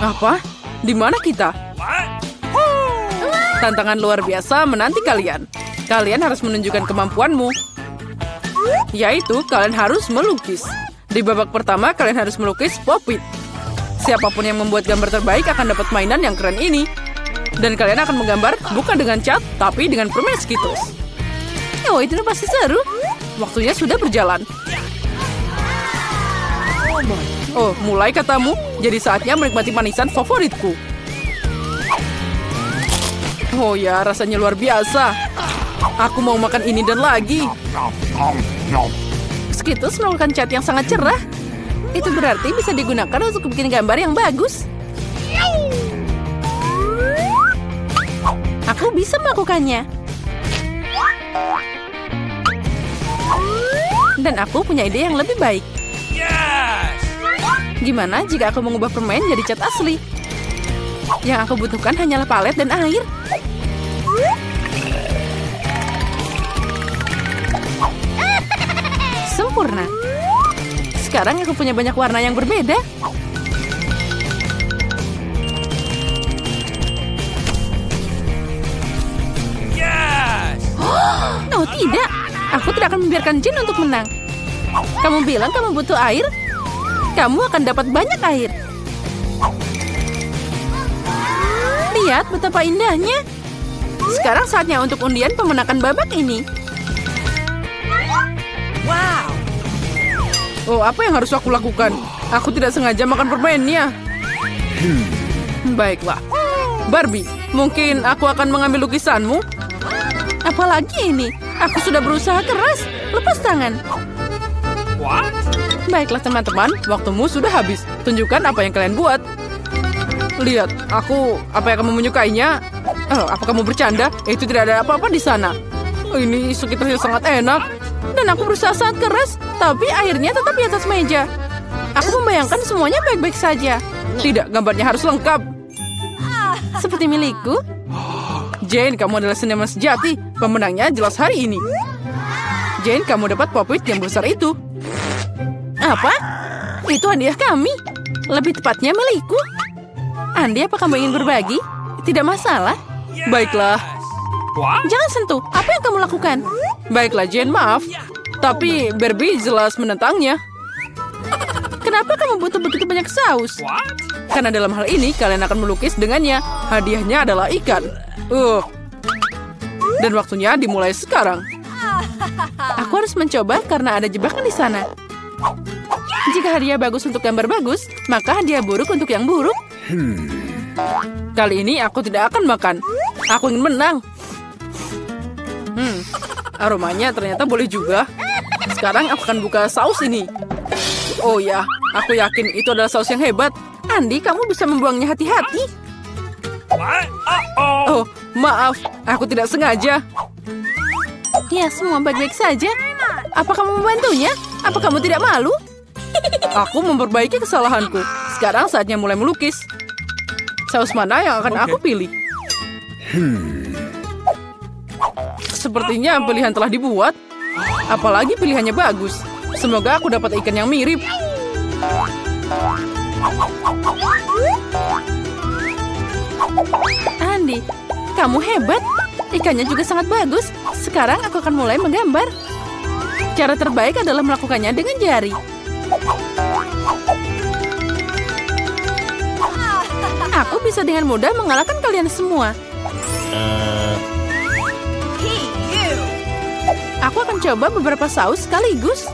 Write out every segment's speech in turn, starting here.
Apa? Di mana kita? Tantangan luar biasa menanti kalian. Kalian harus menunjukkan kemampuanmu. Yaitu, kalian harus melukis. Di babak pertama, kalian harus melukis Pop-It. Siapapun yang membuat gambar terbaik akan dapat mainan yang keren ini. Dan kalian akan menggambar bukan dengan cat, tapi dengan permen Skittles. Oh, itu pasti seru. Waktunya sudah berjalan. Oh, mulai katamu. Jadi saatnya menikmati manisan favoritku. Oh ya, rasanya luar biasa. Aku mau makan ini dan lagi. Skittles merupakan cat yang sangat cerah. Itu berarti bisa digunakan untuk bikin gambar yang bagus. Aku bisa melakukannya. Dan aku punya ide yang lebih baik. Gimana jika aku mengubah permen jadi cat asli? Yang aku butuhkan hanyalah palet dan air. Sempurna. Sekarang aku punya banyak warna yang berbeda. Oh tidak, aku tidak akan membiarkan Jin untuk menang. Kamu bilang kamu butuh air? Kamu akan dapat banyak air. Lihat betapa indahnya. Sekarang saatnya untuk undian pemenangan babak ini. Wow. Oh, apa yang harus aku lakukan? Aku tidak sengaja makan permennya. Baiklah. Barbie, mungkin aku akan mengambil lukisanmu? Apalagi ini? Aku sudah berusaha keras. Lepas tangan. What? Baiklah teman-teman, waktumu sudah habis. Tunjukkan apa yang kalian buat. Lihat, apa yang kamu menyukainya? Oh, apa kamu bercanda? Itu tidak ada apa-apa di sana. Ini sekitarnya sangat enak. Dan aku berusaha sangat keras, tapi airnya tetap di atas meja. Aku membayangkan semuanya baik-baik saja. Tidak, gambarnya harus lengkap. Seperti milikku. Jane, kamu adalah seniman sejati. Pemenangnya jelas hari ini. Jane, kamu dapat Pop-It yang besar itu. Apa? Itu hadiah kami. Lebih tepatnya milikku. Andi, apa kamu ingin berbagi? Tidak masalah. Baiklah. Jangan sentuh. Apa yang kamu lakukan? Baiklah, Jane, maaf. Tapi Barbie jelas menentangnya. Kenapa kamu butuh begitu banyak saus? Karena dalam hal ini, kalian akan melukis dengannya. Hadiahnya adalah ikan. Dan waktunya dimulai sekarang. Aku harus mencoba karena ada jebakan di sana. Jika hadiah bagus untuk gambar bagus, maka hadiah buruk untuk yang buruk. Kali ini aku tidak akan makan. Aku ingin menang. Aromanya ternyata boleh juga. Sekarang aku akan buka saus ini. Oh ya, aku yakin itu adalah saus yang hebat. Andi, kamu bisa membuangnya hati-hati. Oh, maaf. Aku tidak sengaja. Ya, semua baik-baik saja. Apa kamu membantunya? Apa kamu tidak malu? Aku memperbaiki kesalahanku. Sekarang saatnya mulai melukis. Saus mana yang akan aku pilih? Sepertinya pilihan telah dibuat. Apalagi pilihannya bagus. Semoga aku dapat ikan yang mirip. Andi, kamu hebat. Ikannya juga sangat bagus. Sekarang aku akan mulai menggambar. Cara terbaik adalah melakukannya dengan jari. Aku bisa dengan mudah mengalahkan kalian semua. Aku akan coba beberapa saus sekaligus.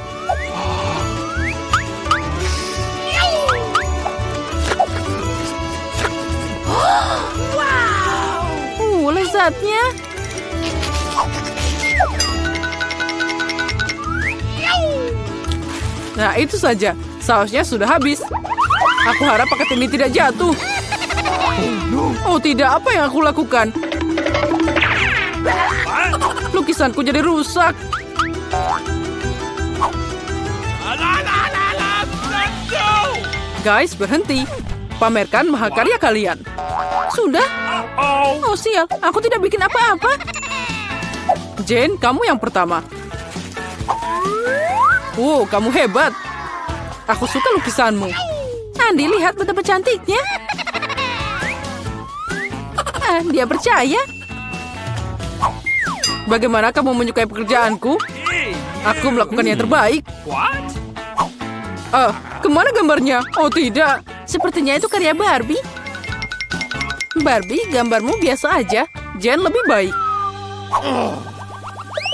Lezatnya. Nah, itu saja. Sausnya sudah habis. Aku harap paket ini tidak jatuh. Oh tidak, apa yang aku lakukan? Lukisanku jadi rusak. Guys, berhenti. Pamerkan mahakarya kalian. Sudah? Oh sial, aku tidak bikin apa-apa. Jane, kamu yang pertama. Wow, kamu hebat. Aku suka lukisanmu. Andi, lihat betapa cantiknya. Dia percaya. Bagaimana kamu menyukai pekerjaanku? Aku melakukan yang terbaik. What? Kemana gambarnya? Oh tidak. Sepertinya itu karya Barbie. Barbie, gambarmu biasa aja. Jen lebih baik.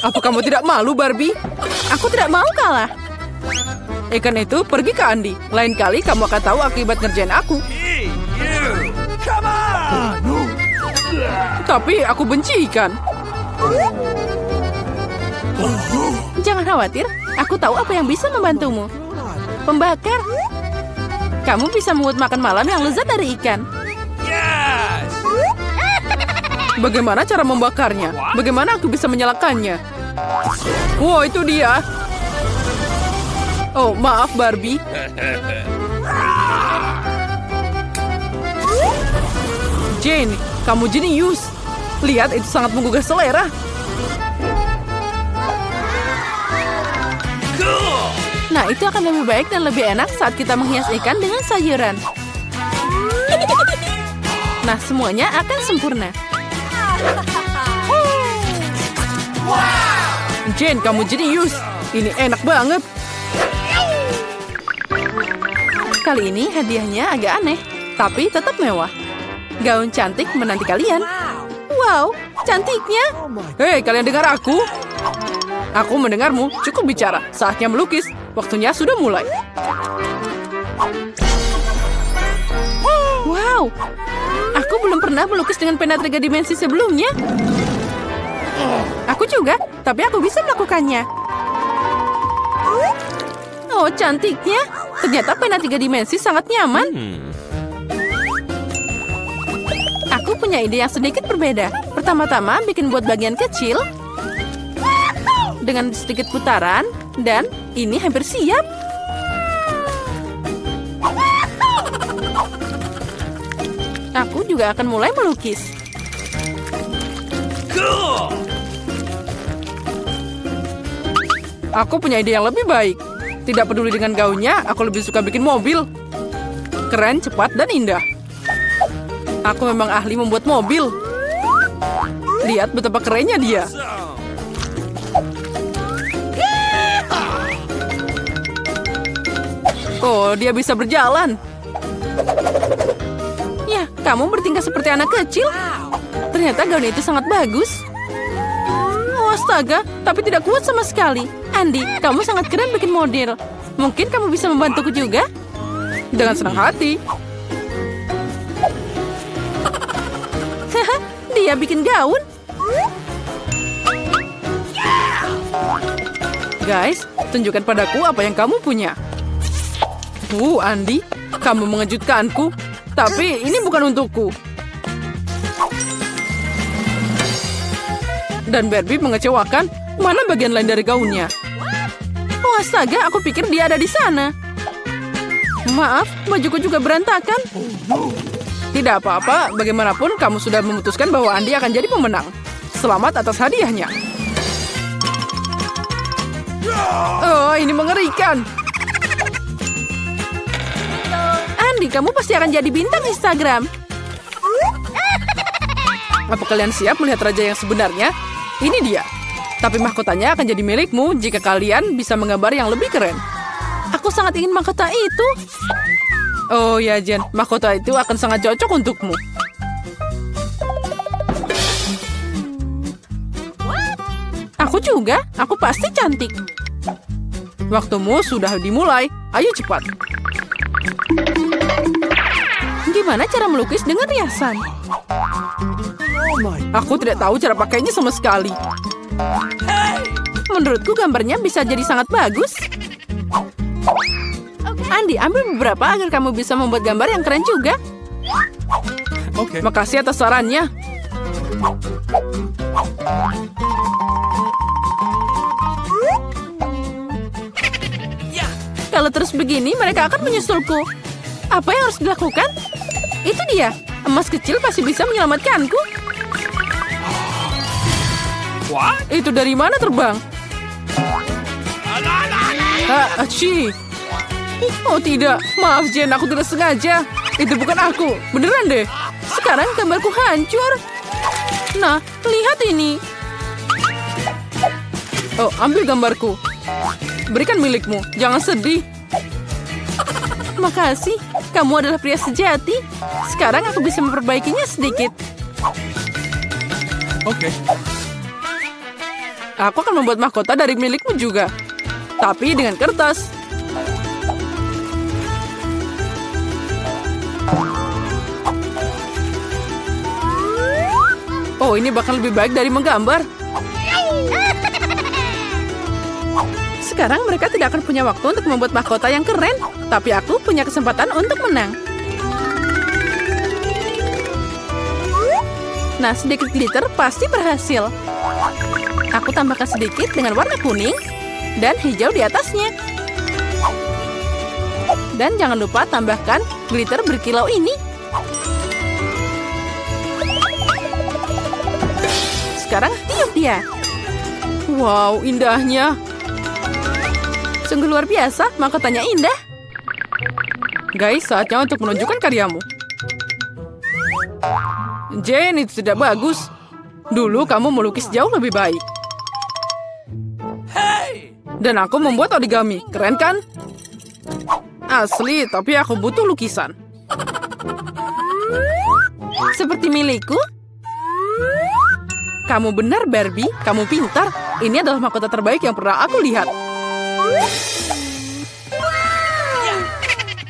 Apa kamu tidak malu, Barbie? Aku tidak mau kalah. Ikan itu pergi ke Andi. Lain kali kamu akan tahu akibat ngerjain aku. Hey, you! Come on! Tapi aku benci ikan. Jangan khawatir, aku tahu apa yang bisa membantumu. Pembakar. Kamu bisa membuat makan malam yang lezat dari ikan. Yes! Bagaimana cara membakarnya? Bagaimana aku bisa menyalakannya? Wow, itu dia. Oh, maaf Barbie. Jane, kamu jenius. Lihat, itu sangat menggugah selera. Cool! Nah, itu akan lebih baik dan lebih enak saat kita menghias ikan dengan sayuran. Nah, semuanya akan sempurna. Jane, kamu jenius. Ini enak banget. Kali ini hadiahnya agak aneh, tapi tetap mewah. Gaun cantik menanti kalian. Wow, cantiknya. Hei, kalian dengar aku? Aku mendengarmu. Cukup bicara. Saatnya melukis. Waktunya sudah mulai. Wow, aku belum pernah melukis dengan pena 3 dimensi sebelumnya. Aku juga, tapi aku bisa melakukannya. Oh, cantiknya. Ternyata pena 3 dimensi sangat nyaman. Aku punya ide yang sedikit berbeda. Pertama-tama bikin buat bagian kecil. Dengan sedikit putaran. Dan ini hampir siap. Aku juga akan mulai melukis. Cool! Aku punya ide yang lebih baik. Tidak peduli dengan gaunnya, aku lebih suka bikin mobil. Keren, cepat, dan indah. Aku memang ahli membuat mobil. Lihat betapa kerennya dia. Oh, dia bisa berjalan. Ya, kamu bertingkah seperti anak kecil. Ternyata gaun itu sangat bagus. Oh, astaga, tapi tidak kuat sama sekali. Andi, kamu sangat keren bikin model. Mungkin kamu bisa membantuku juga? Dengan senang hati. Dia bikin gaun. Guys, tunjukkan padaku apa yang kamu punya. Andi, kamu mengejutkanku. Tapi ini bukan untukku. Dan Barbie mengecewakan. Mana bagian lain dari gaunnya? Oh, astaga, aku pikir dia ada di sana. Maaf, bajuku juga berantakan. Tidak apa-apa, bagaimanapun kamu sudah memutuskan bahwa Andi akan jadi pemenang. Selamat atas hadiahnya. Oh, ini mengerikan. Andi, kamu pasti akan jadi bintang Instagram. Apa kalian siap melihat raja yang sebenarnya? Ini dia. Tapi mahkotanya akan jadi milikmu jika kalian bisa menggambar yang lebih keren. Aku sangat ingin mahkota itu. Oh ya, Jen. Mahkota itu akan sangat cocok untukmu. Aku juga. Aku pasti cantik. Waktumu sudah dimulai. Ayo cepat. Gimana cara melukis dengan riasan? Aku tidak tahu cara pakainya sama sekali. Menurutku gambarnya bisa jadi sangat bagus. Andi, ambil beberapa agar kamu bisa membuat gambar yang keren juga. Oke. Makasih atas sarannya. Kalau terus begini, mereka akan menyusulku. Apa yang harus dilakukan? Itu dia. Emas kecil pasti bisa menyelamatkanku. What? Itu dari mana terbang? Aci. Oh tidak, maaf Jen, aku tidak sengaja. Itu bukan aku, beneran deh. Sekarang gambarku hancur. Nah, lihat ini. Oh, ambil gambarku. Berikan milikmu, jangan sedih. Makasih, kamu adalah pria sejati. Sekarang aku bisa memperbaikinya sedikit. Okay. Aku akan membuat mahkota dari milikmu juga. Tapi dengan kertas. Oh, ini bakal lebih baik dari menggambar. Sekarang mereka tidak akan punya waktu untuk membuat mahkota yang keren. Tapi aku punya kesempatan untuk menang. Nah, sedikit glitter pasti berhasil. Aku tambahkan sedikit dengan warna kuning dan hijau di atasnya. Dan jangan lupa tambahkan glitter berkilau ini. Sekarang tiup dia. Wow, indahnya. Sungguh luar biasa, mahkotanya indah. Guys, saatnya untuk menunjukkan karyamu. Jane, itu tidak bagus. Dulu kamu melukis jauh lebih baik. Hey! Dan aku membuat origami, keren kan? Asli, tapi aku butuh lukisan. Seperti milikku? Kamu benar, Barbie. Kamu pintar. Ini adalah mahkota terbaik yang pernah aku lihat.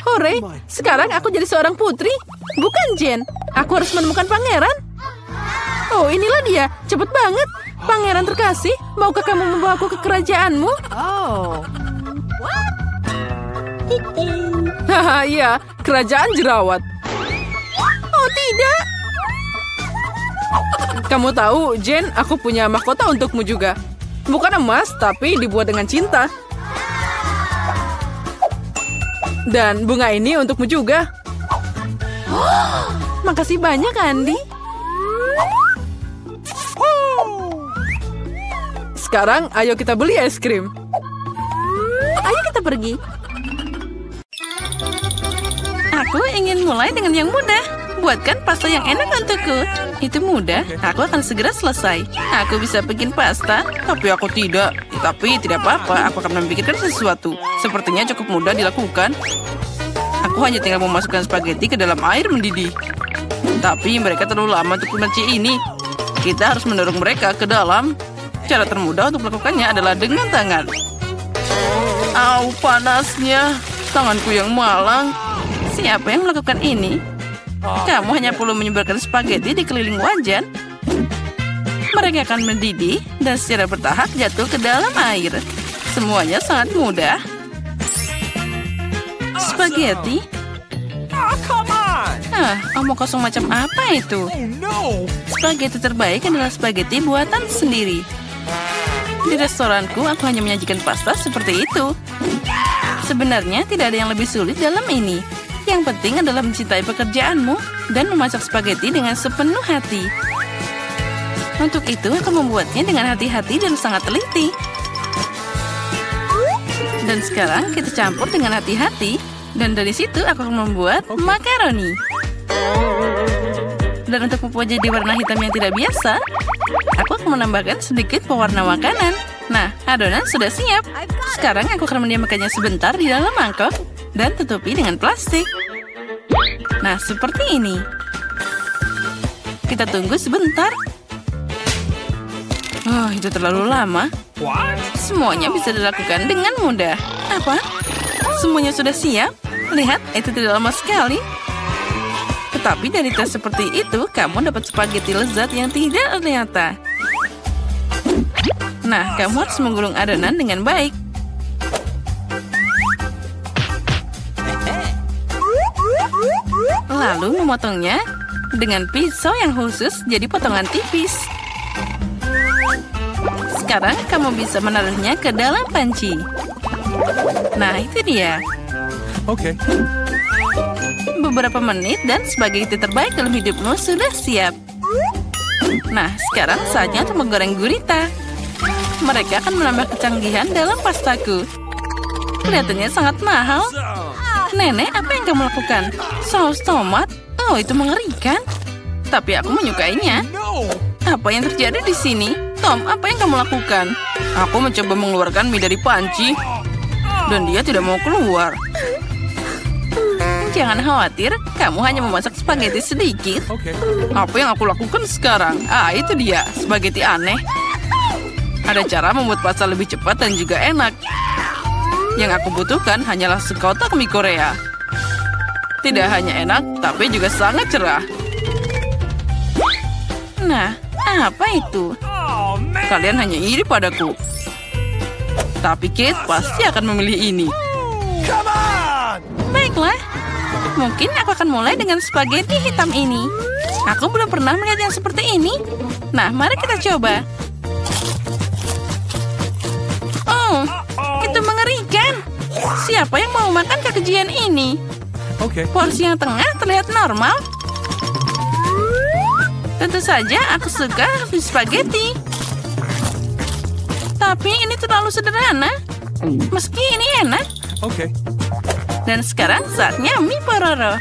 Hore, sekarang aku jadi seorang putri. Bukan Jane. Aku harus menemukan pangeran. Oh, inilah dia. Cepet banget. Pangeran terkasih, maukah kamu membawaku ke kerajaanmu? Oh. Haha, iya. Kerajaan jerawat. Oh, tidak. Kamu tahu, Jane, aku punya mahkota untukmu juga. Bukan emas, tapi dibuat dengan cinta. Dan bunga ini untukmu juga. Makasih banyak, Andi. Sekarang, ayo kita beli es krim. Ayo kita pergi. Aku ingin mulai dengan yang mudah. Buatkan pasta yang enak untukku. Itu mudah, aku akan segera selesai. Aku bisa bikin pasta, tapi aku tidak. Tapi tidak apa-apa, aku akan memikirkan sesuatu. Sepertinya cukup mudah dilakukan. Aku hanya tinggal memasukkan spaghetti ke dalam air mendidih. Tapi mereka terlalu lama untuk menci ini. Kita harus mendorong mereka ke dalam. Cara termudah untuk melakukannya adalah dengan tangan. Au, panasnya. Tanganku yang malang. Siapa yang melakukan ini? Kamu hanya perlu menyebarkan spaghetti di keliling wajan. Mereka akan mendidih dan secara bertahap jatuh ke dalam air. Semuanya sangat mudah. Spaghetti? Oh, come on! Omong kosong macam apa itu? Oh, no! Spaghetti terbaik adalah spaghetti buatan sendiri. Di restoranku, aku hanya menyajikan pasta seperti itu. Sebenarnya tidak ada yang lebih sulit dalam ini. Yang penting adalah mencintai pekerjaanmu dan memasak spaghetti dengan sepenuh hati. Untuk itu, aku membuatnya dengan hati-hati dan sangat teliti. Dan sekarang kita campur dengan hati-hati. Dan dari situ aku akan membuat makaroni. Dan untuk membuat jadi warna hitam yang tidak biasa, aku akan menambahkan sedikit pewarna makanan. Nah, adonan sudah siap. Sekarang aku akan mendiamkannya sebentar di dalam mangkok dan tutupi dengan plastik. Nah, seperti ini. Kita tunggu sebentar. Oh, itu terlalu lama. What? Semuanya bisa dilakukan dengan mudah. Apa? Semuanya sudah siap? Lihat, itu tidak lama sekali. Tetapi dari tes seperti itu, kamu dapat spaghetti lezat yang tidak ternyata. Nah, kamu harus menggulung adonan dengan baik. Lalu memotongnya dengan pisau yang khusus jadi potongan tipis. Sekarang kamu bisa menaruhnya ke dalam panci. Nah, itu dia. Okay. Beberapa menit dan spaghetti terbaik dalam hidupmu sudah siap. Nah, sekarang saatnya untuk menggoreng gurita. Mereka akan menambah kecanggihan dalam pastaku. Kelihatannya sangat mahal. Nenek, apa yang kamu lakukan? Saus tomat? Oh, itu mengerikan. Tapi aku menyukainya. No! Apa yang terjadi di sini? Tom, apa yang kamu lakukan? Aku mencoba mengeluarkan mie dari panci. Dan dia tidak mau keluar. Jangan khawatir, kamu hanya memasak spaghetti sedikit. Okay. Apa yang aku lakukan sekarang? Ah, itu dia, spaghetti aneh. Ada cara membuat pasta lebih cepat dan juga enak. Yang aku butuhkan hanyalah sekotak mie Korea. Tidak hanya enak, tapi juga sangat cerah. Nah, apa itu? Oh, man! Kalian hanya iri padaku. Tapi Kate pasti akan memilih ini. Come on! Baiklah, mungkin aku akan mulai dengan spaghetti hitam ini. Aku belum pernah melihat yang seperti ini. Nah, mari kita coba. Oh, itu mengerikan. Siapa yang mau makan kekejian ini? Okay. Porsi yang tengah terlihat normal. Tentu saja aku suka spaghetti. Tapi ini terlalu sederhana. Meski ini enak. Okay. Dan sekarang saatnya mie pororo.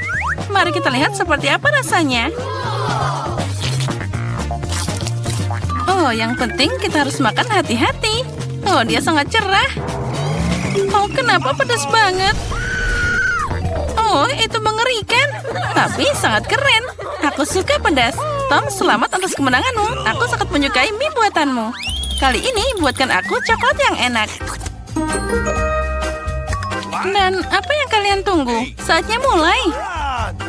Mari kita lihat seperti apa rasanya. Oh, yang penting kita harus makan hati-hati. Oh, dia sangat cerah. Oh, kenapa pedas banget? Oh, itu mengerikan. Tapi sangat keren. Aku suka pedas. Tom, selamat atas kemenanganmu. Aku sangat menyukai mie buatanmu. Kali ini buatkan aku coklat yang enak. Dan apa yang kalian tunggu? Saatnya mulai.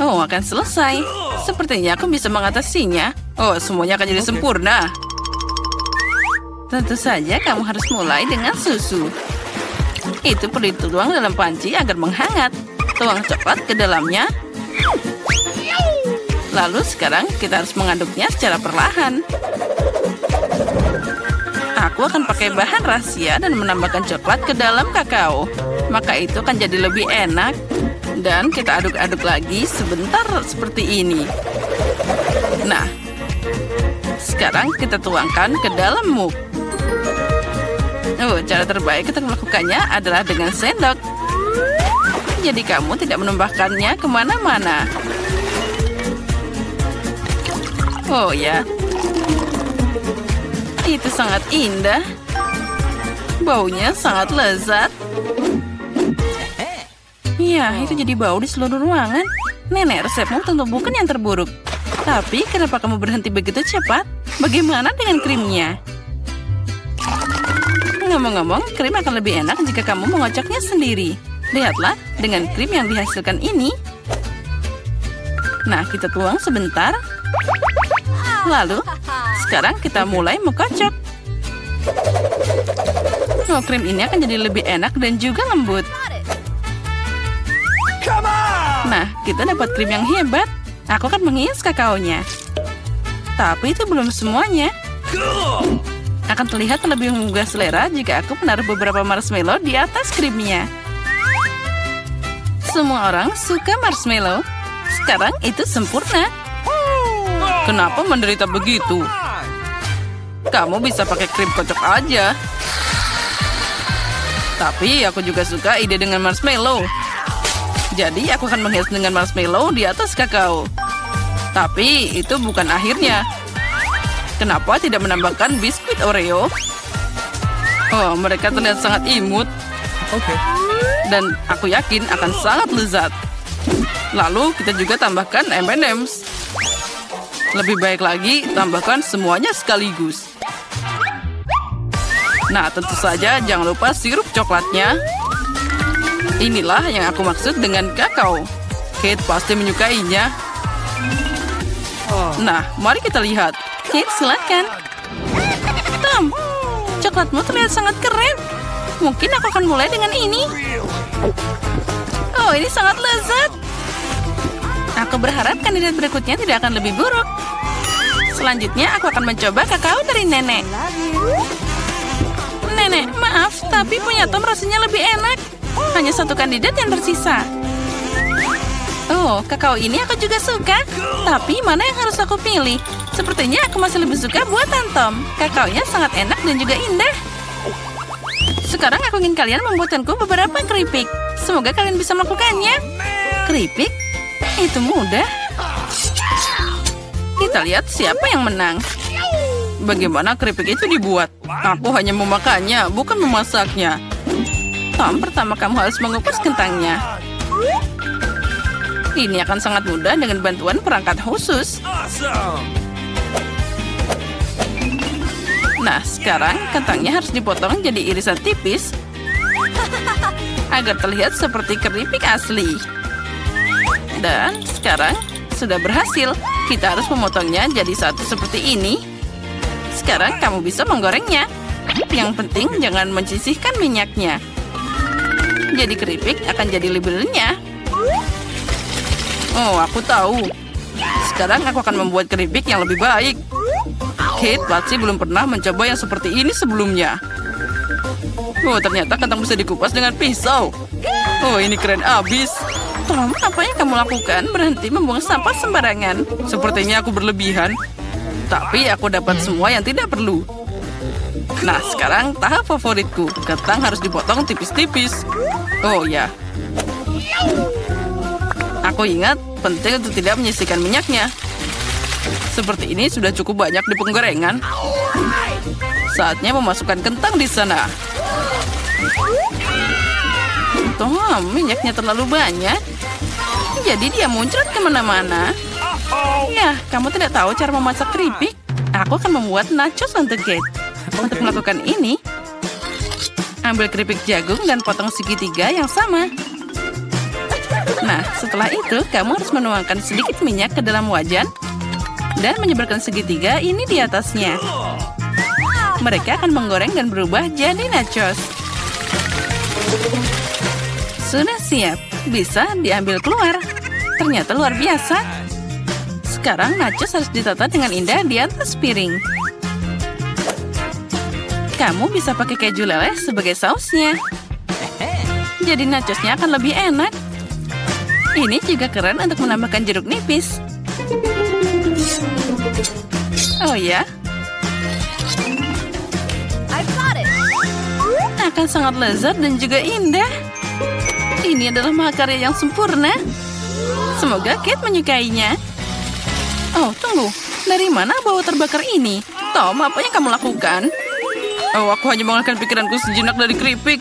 Oh, akan selesai. Sepertinya aku bisa mengatasinya. Oh, semuanya akan jadi sempurna. Tentu saja kamu harus mulai dengan susu. Itu perlu dituang dalam panci agar menghangat. Tuang coklat ke dalamnya. Lalu sekarang kita harus mengaduknya secara perlahan. Aku akan pakai bahan rahasia dan menambahkan coklat ke dalam kakao. Maka itu akan jadi lebih enak. Dan kita aduk-aduk lagi sebentar seperti ini. Nah, sekarang kita tuangkan ke dalam mug. Oh, cara terbaik kita melakukannya adalah dengan sendok. Jadi kamu tidak menumpahkannya kemana-mana. Oh ya, itu sangat indah. Baunya sangat lezat. Ya, itu jadi bau di seluruh ruangan. Nenek, resepmu tentu bukan yang terburuk. Tapi kenapa kamu berhenti begitu cepat? Bagaimana dengan krimnya? Ngomong-ngomong, krim akan lebih enak jika kamu mengocoknya sendiri. Lihatlah, dengan krim yang dihasilkan ini. Nah, kita tuang sebentar. Lalu, sekarang kita mulai mengkocok. Oh, krim ini akan jadi lebih enak dan juga lembut. Nah, kita dapat krim yang hebat. Aku akan menghias kakaonya. Tapi itu belum semuanya. Akan terlihat lebih menggugah selera jika aku menaruh beberapa marshmallow di atas krimnya. Semua orang suka marshmallow. Sekarang itu sempurna. Kenapa menderita begitu? Kamu bisa pakai krim kocok aja. Tapi aku juga suka ide dengan marshmallow. Jadi aku akan menghias dengan marshmallow di atas kakao. Tapi itu bukan akhirnya. Kenapa tidak menambahkan biskuit Oreo? Oh, mereka terlihat sangat imut. Okay. Dan aku yakin akan sangat lezat. Lalu kita juga tambahkan M&M's. Lebih baik lagi, tambahkan semuanya sekaligus. Nah, tentu saja jangan lupa sirup coklatnya. Inilah yang aku maksud dengan kakao. Kate pasti menyukainya. Nah, mari kita lihat. Kate, silakan. Tom, coklatmu terlihat sangat keren. Mungkin aku akan mulai dengan ini. Oh, ini sangat lezat. Aku berharap kandidat berikutnya tidak akan lebih buruk. Selanjutnya, aku akan mencoba kakao dari nenek. Nenek, maaf, tapi punya Tom rasanya lebih enak. Hanya satu kandidat yang tersisa. Oh, kakao ini aku juga suka. Tapi mana yang harus aku pilih? Sepertinya aku masih lebih suka buatan Tom. Kakaonya sangat enak dan juga indah. Sekarang aku ingin kalian membuatkanku beberapa keripik. Semoga kalian bisa melakukannya. Keripik? Itu mudah. Kita lihat siapa yang menang. Bagaimana keripik itu dibuat? Aku hanya memakannya, bukan memasaknya. Tom, pertama kamu harus mengupas kentangnya. Ini akan sangat mudah dengan bantuan perangkat khusus. Awesome. Nah, sekarang kentangnya harus dipotong jadi irisan tipis agar terlihat seperti keripik asli. Dan sekarang sudah berhasil. Kita harus memotongnya jadi satu seperti ini. Sekarang kamu bisa menggorengnya. Yang penting jangan menyisihkan minyaknya. Jadi keripik akan jadi lebih renyah. Oh, aku tahu. Sekarang aku akan membuat keripik yang lebih baik. Kate pasti belum pernah mencoba yang seperti ini sebelumnya. Oh, ternyata kentang bisa dikupas dengan pisau. Oh, ini keren abis. Tom, apa yang kamu lakukan? Berhenti membuang sampah sembarangan. Sepertinya aku berlebihan. Tapi aku dapat semua yang tidak perlu. Nah, sekarang tahap favoritku. Kentang harus dipotong tipis-tipis. Oh ya. Aku ingat, penting untuk tidak menyisihkan minyaknya. Seperti ini sudah cukup banyak di penggorengan. Saatnya memasukkan kentang di sana. Tom, minyaknya terlalu banyak. Jadi dia muncrat kemana-mana. Ya, kamu tidak tahu cara memasak keripik? Aku akan membuat nachos untuk Kate. Untuk melakukan ini, ambil keripik jagung dan potong segitiga yang sama. Nah, setelah itu, kamu harus menuangkan sedikit minyak ke dalam wajan dan menyebarkan segitiga ini di atasnya. Mereka akan menggoreng dan berubah jadi nachos. Sudah siap, bisa diambil keluar. Ternyata luar biasa. Sekarang nachos harus ditata dengan indah di atas piring. Kamu bisa pakai keju leleh sebagai sausnya. Jadi nachosnya akan lebih enak. Ini juga keren untuk menambahkan jeruk nipis. Oh ya? Akan sangat lezat dan juga indah. Ini adalah mahakarya yang sempurna. Semoga Kate menyukainya. Oh, tunggu. Dari mana bau terbakar ini? Tom, apa yang kamu lakukan? Oh, aku hanya mengalihkan pikiranku sejenak dari keripik.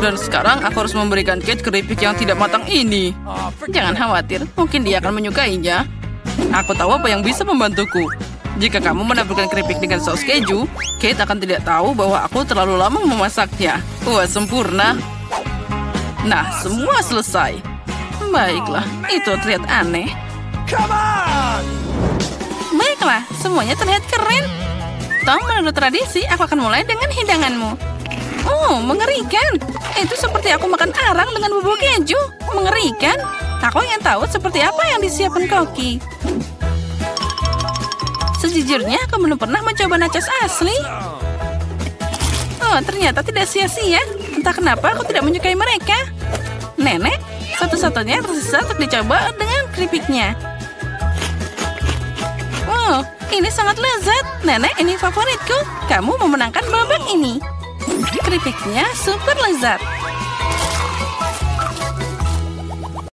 Dan sekarang aku harus memberikan Kate keripik yang tidak matang ini. Jangan khawatir, mungkin dia akan menyukainya. Aku tahu apa yang bisa membantuku. Jika kamu menaburkan keripik dengan saus keju, Kate akan tidak tahu bahwa aku terlalu lama memasaknya. Wah, sempurna. Nah, semua selesai. Baiklah, itu terlihat aneh. Come on! Baiklah, semuanya terlihat keren. Tom, menurut tradisi, aku akan mulai dengan hidanganmu. Oh, mengerikan. Itu seperti aku makan arang dengan bubuk keju. Mengerikan. Aku ingin tahu seperti apa yang disiapkan Koki. Sejujurnya, aku belum pernah mencoba nachos asli. Oh, ternyata tidak sia-sia. Entah kenapa aku tidak menyukai mereka. Nenek, satu-satunya yang tersisa untuk dicoba dengan keripiknya. Wow, ini sangat lezat. Nenek, ini favoritku. Kamu memenangkan babak ini. Keripiknya super lezat.